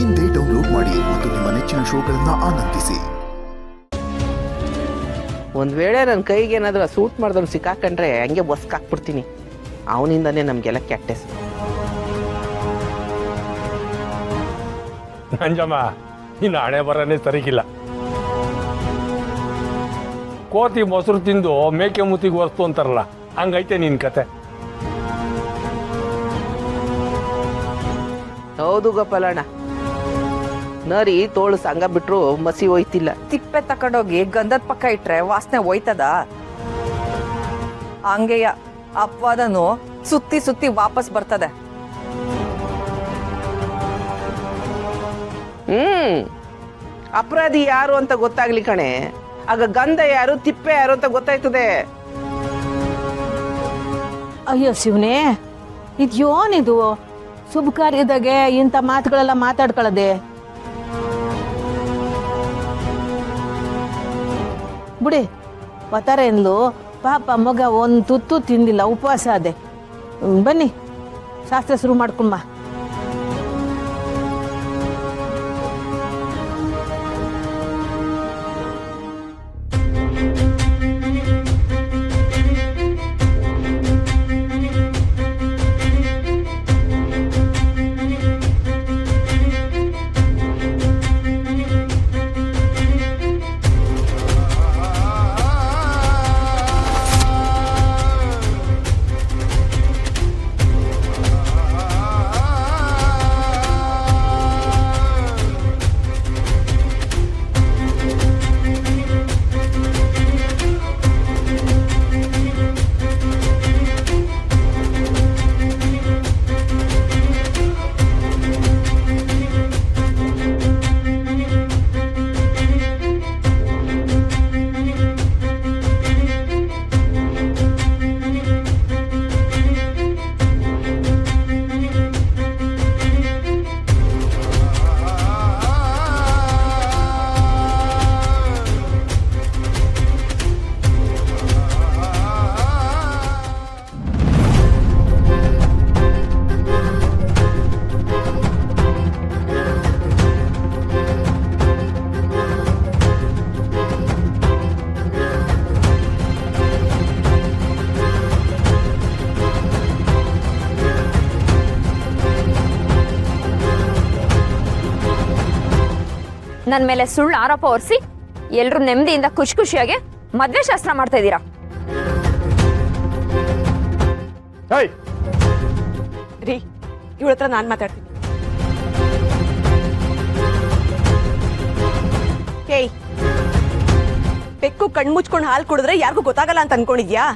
ಇಂದೇ ಡೌನ್ಲೋಡ್ ಮಾಡಿ ಮತ್ತು ನಿಮ್ಮ ನೆಚ್ಚಿನ ಶೋಗಳನ್ನ ಆನಂದಿಸಿ. ಒಂದು ವೇಳೆ ನನ್ನ ಕೈಗೆ ಏನಾದರೂ ಸೂಟ್ ಮಾಡಿದವ್ನು ಸಿಕ್ಕಾಕೊಂಡ್ರೆ ಹಂಗೆ ಬಸ್ಕಾಕ್ಬಿಡ್ತೀನಿ. ಅವನಿಂದನೇ ನಮಗೆಲ್ಲ ಕೆಟ್ಟ ಹೆಸರು. ನಂಜಮ್ಮ, ಇನ್ನು ಹಣೆ ಬರನೇ ಸರಿಗಿಲ್ಲ. ಕೋತಿ ಮೊಸರು ತಿಂದು ಮೇಕೆ ಮುತ್ತಿಗೆ ಒರೆಸ್ತು ಅಂತಾರಲ್ಲ, ಹಂಗೈತೆ ನಿನ್ ಕತೆ. ಹೌದು ಗೋಪಾಲಣ್ಣ, ನರಿ ತೋಳು ಸಂಗ ಬಿಟ್ರು ಮಸಿ ಹೋಯ್ತಿಲ್ಲ. ತಿಪ್ಪೆ ತಕೊಂಡೋಗಿ ಗಂಧದ ಪಕ್ಕ ಇಟ್ರೆ ವಾಸನೆ ಹೋಯ್ತದ? ಹಂಗೆಯ ಅಪವಾದನು ಸುತ್ತಿ ಸುತ್ತಿ ವಾಪಸ್ ಬರ್ತದೆ. ಅಪರಾಧಿ ಯಾರು ಅಂತ ಗೊತ್ತಾಗ್ಲಿ ಕಣೆ, ಆಗ ಗಂಧ ಯಾರು ತಿಪ್ಪೆ ಯಾರು ಅಂತ ಗೊತ್ತಾಯ್ತದೆ. ಅಯ್ಯೋ ಶಿವನೇ, ಇದ್ಯೋನಿದು ಶುಭ ಕಾರ್ಯದಾಗೆ ಇಂಥ ಮಾತುಗಳೆಲ್ಲ ಮಾತಾಡ್ಕೊಳ್ಳದೆ ಬಿಡಿ. ಒತ್ತಾರೆ ಎಂದ್ಲು ಪಾಪ ಮಗ ಒಂದು ತುತ್ತು ತಿಂದಿಲ್ಲ, ಉಪವಾಸ ಅದೆ. ಬನ್ನಿ ಶಾಸ್ತ್ರ ಶುರು ಮಾಡ್ಕೊಂಬ. ನನ್ನ ಮೇಲೆ ಸುಳ್ಳು ಆರೋಪ ಹೊರಿಸಿ ಎಲ್ರು ನೆಮ್ಮದಿಯಿಂದ ಖುಷಿ ಖುಷಿಯಾಗಿ ಮದ್ವೆ ಶಾಸ್ತ್ರ ಮಾಡ್ತಾ ಇದ್ದೀರಾ. ರೀ, ಇವಳ ಹತ್ರ ನಾನ್ ಮಾತಾಡ್ತೀನಿ. ಏಯ್, ಬೆಕ್ಕು ಕಣ್ಮುಚ್ಕೊಂಡು ಹಾಲು ಕುಡಿದ್ರೆ ಯಾರಿಗೂ ಗೊತ್ತಾಗಲ್ಲ ಅಂತ ಅನ್ಕೊಂಡಿದ್ಯಾ?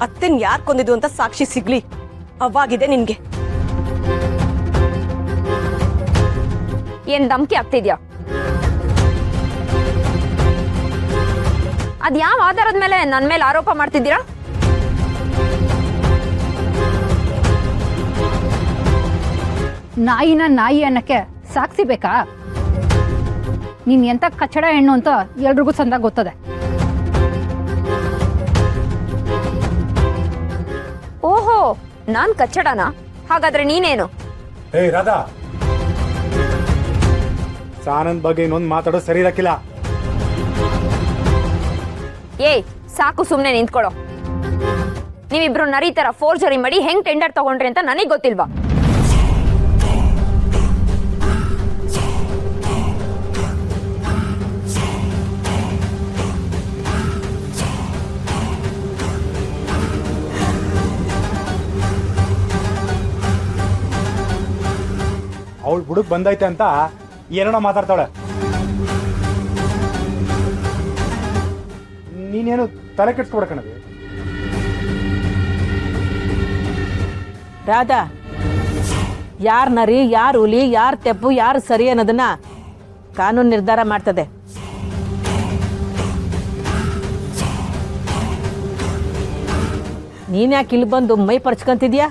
ಅತ್ತೆನ್ ಯಾರ್ ಕೊಂದಿದ್ದು ಅಂತ ಸಾಕ್ಷಿ ಸಿಗ್ಲಿ, ಅವಾಗಿದೆ ನಿನ್ಗೆ. ಏನ್ ಧಮ್ಕಿ ಆಗ್ತಿದ್ಯಾ? ಅದ್ ಯಾವ ಆಧಾರದ ಮೇಲೆ ನನ್ ಮೇಲೆ ಆರೋಪ ಮಾಡ್ತಿದ್ದೀರಾ? ನಾಯಿನ ನಾಯಿ ಅನ್ನಕ್ಕೆ ಸಾಕ್ಷಿ ಬೇಕಾ? ನೀನ್ ಎಂತ ಕಚ್ಚಡ ಹೆಣ್ಣು ಅಂತ ಎಲ್ರಿಗೂ ಸಂದಾಗ ಗೊತ್ತದೆ. ಓಹೋ, ನಾನ್ ಕಚ್ಚಡನಾ? ಹಾಗಾದ್ರೆ ನೀನೇನು? ಏಯ್ ರಾಧಾ, ಸಾನಂದ್ ಬಗ್ಗೆ ಇನ್ನೊಂದು ಮಾತಾಡೋದು ಸರಿ ಇರಕ್ಕಿಲ್ಲ. ಏಯ್, ಸಾಕು, ಸುಮ್ನೆ ನಿಂತ್ಕೊಳ್ಳೋ. ನೀವಿಬ್ರು ನರಿ ತರ ಫೋರ್ಜರಿ ಮಾಡಿ ಹೆಂಗ್ ಟೆಂಡರ್ ತಗೊಂಡ್ರಿ ಅಂತ ನನಗ್ ಗೊತ್ತಿಲ್ವಾ? ಅವಳು ಬುಡಕ್ ಬಂದೈತೆ ಅಂತ ಏನೋ ಮಾತಾಡ್ತಾಳೆ. ನೀನೇನು ತಲೆ ಕೆಡ್ಸ್ಕೊಡಕಣದು. ರಾಧಾ, ಯಾರ್ ನರಿ, ಯಾರ್ ಹುಲಿ, ಯಾರ್ ತೆಪ್ಪು, ಯಾರು ಸರಿ ಅನ್ನೋದನ್ನ ಕಾನೂನು ನಿರ್ಧಾರ ಮಾಡ್ತದೆ. ನೀನ್ಯಾಕೆ ಇಲ್ಲಿ ಬಂದು ಮೈ ಪರ್ಚ್ಕೊಂತಿದ್ಯಾ?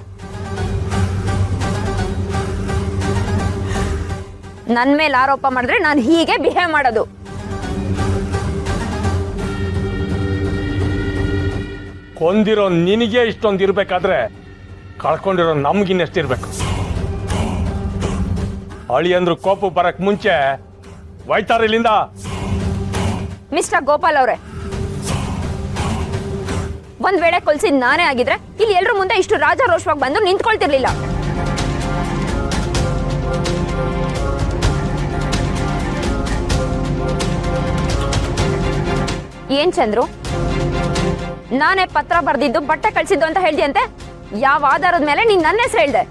ನನ್ ಮೇಲೆ ಆರೋಪ ಮಾಡಿದ್ರೆ ನಾನು ಹೀಗೆ ಬಿಹೇವ್ ಮಾಡೋದು. ಕೊಂದಿರೋ ನಿನಗೆ ಇಷ್ಟೊಂದು ಇರ್ಬೇಕಾದ್ರೆ ಕಳ್ಕೊಂಡಿರೋ ನಮ್ಗಿನ್ನೆಷ್ಟಿರ್ಬೇಕು. ಅಳಿ ಅಂದ್ರು ಕೋಪ ಬರಕ್ ಮುಂಚೆ ಹೋಯ್ತಾರ ಇಲ್ಲಿಂದ. ಮಿಸ್ಟರ್ ಗೋಪಾಲ್ ಅವರೇ, ಒಂದ್ ವೇಳೆ ಕೊಲ್ಸಿದ್ ನಾನೇ ಆಗಿದ್ರೆ ಇಲ್ಲಿ ಎಲ್ರ ಮುಂದೆ ಇಷ್ಟು ರಾಜಾರೋಷವಾಗಿ ಬಂದು ನಿಂತ್ಕೊಳ್ತಿರ್ಲಿಲ್ಲ. ಏನ್ ಚಂದ್ರು, ನಾನೇ ಪತ್ರ ಬರ್ದಿದ್ದು ಬಟ್ಟೆ ಕಳ್ಸಿದ್ದು ಅಂತ ಹೇಳ್ದಿಯಂತೆ? ಯಾವ ಆಧಾರದ ಮೇಲೆ ನೀನ್ ನನ್ನ ಹೆಸರು ಹೇಳ್ದೆ?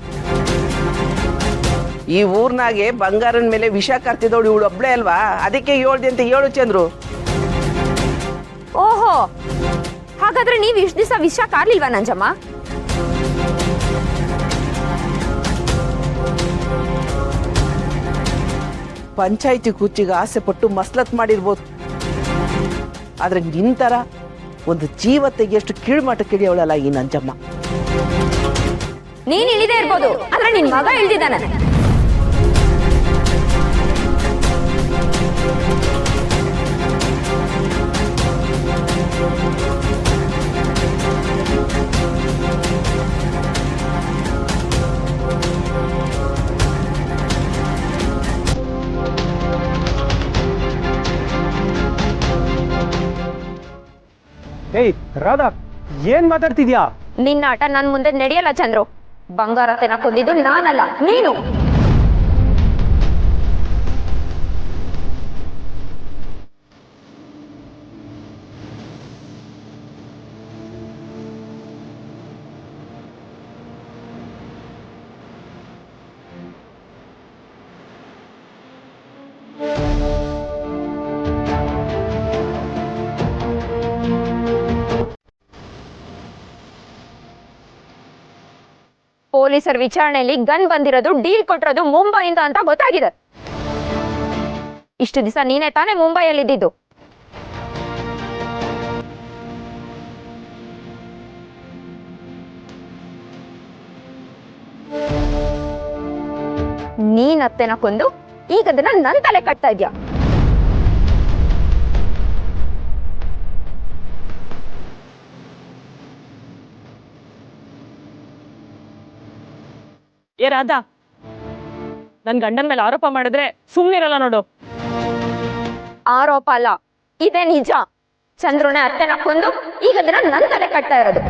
ಈ ಊರ್ನಾಗೆ ಬಂಗಾರನ ಮೇಲೆ ವಿಷ ಕರ್ತಿದ್ದವಳು ಇವಳು ಒಬ್ಳೆ ಅಲ್ವಾ, ಅದಕ್ಕೆ ಹೇಳ್ದೆ ಅಂತ ಹೇಳು ಚಂದ್ರು. ಓಹೋ, ಹಾಗಾದ್ರೆ ನೀವ್ ಇಷ್ಟು ದಿವಸ ವಿಷ ಕಾರ್ಲಿಲ್ವಾ ನಂಜಮ್ಮ? ಪಂಚಾಯಿತಿ ಕುರ್ಚಿಗೆ ಆಸೆ ಪಟ್ಟು ಮಸ್ಲತ್ ಮಾಡಿರ್ಬೋದು, ಆದ್ರೆ ನಿಂತರ ಒಂದು ಜೀವ ತೆಗೆಯಷ್ಟು ಕೀಳ್ಮಟ್ಟಕ್ಕೆ ಇಳಿಯವಳಲ್ಲ ಈ ನಂಜಮ್ಮ. ನೀನ್ ಇಳಿದೇ ಇರ್ಬೋದು, ಆದ್ರೆ ನಿನ್ ಮಗ ಇಳ್ದಿದ್ದಾನೆ. ಏಯ್ ರಾಧಾ, ಏನ್ ಮಾತಾಡ್ತಿದ್ಯಾ? ನಿನ್ನ ಆಟ ನನ್ ಮುಂದೆ ನಡೆಯಲ್ಲ ಚಂದ್ರು. ಬಂಗಾರತೆನ ಕೊಂದಿದ್ದು ನಾನಲ್ಲ, ನೀನು. ಪೊಲೀಸರ ವಿಚಾರಣೆಯಲ್ಲಿ ಗನ್ ಬಂದಿರೋದು, ಡೀಲ್ ಕೊಟ್ಟಿರೋದು ಮುಂಬೈಯಿಂದ ಅಂತ ಗೊತ್ತಾಗಿದೆ. ಇಷ್ಟು ದಿವಸ ನೀನೇ ತಾನೇ ಮುಂಬೈಯಲ್ಲಿ ಇದ್ದಿದ್ದು. ನೀನ್ ಅತ್ತೆನ ಕೊಂದು ಈಗ ಅದನ್ನ ನನ್ ತಲೆ ಕಟ್ತಾ ಇದ್ಯಾ? ಏ ರಾಧಾ, ನನ್ ಗಂಡನ ಮೇಲೆ ಆರೋಪ ಮಾಡಿದ್ರೆ ಸುಮ್ನಿರಲ್ಲ ನೋಡು. ಆರೋಪ ಅಲ್ಲ, ಇದೇ ನಿಜ. ಚಂದ್ರನೇ ಅತ್ತೆನ ಕೊಂದು ಈಗ ಅದನ್ನ ನನ್ ತಲೆ ಕಟ್ತಾ ಇರೋದು.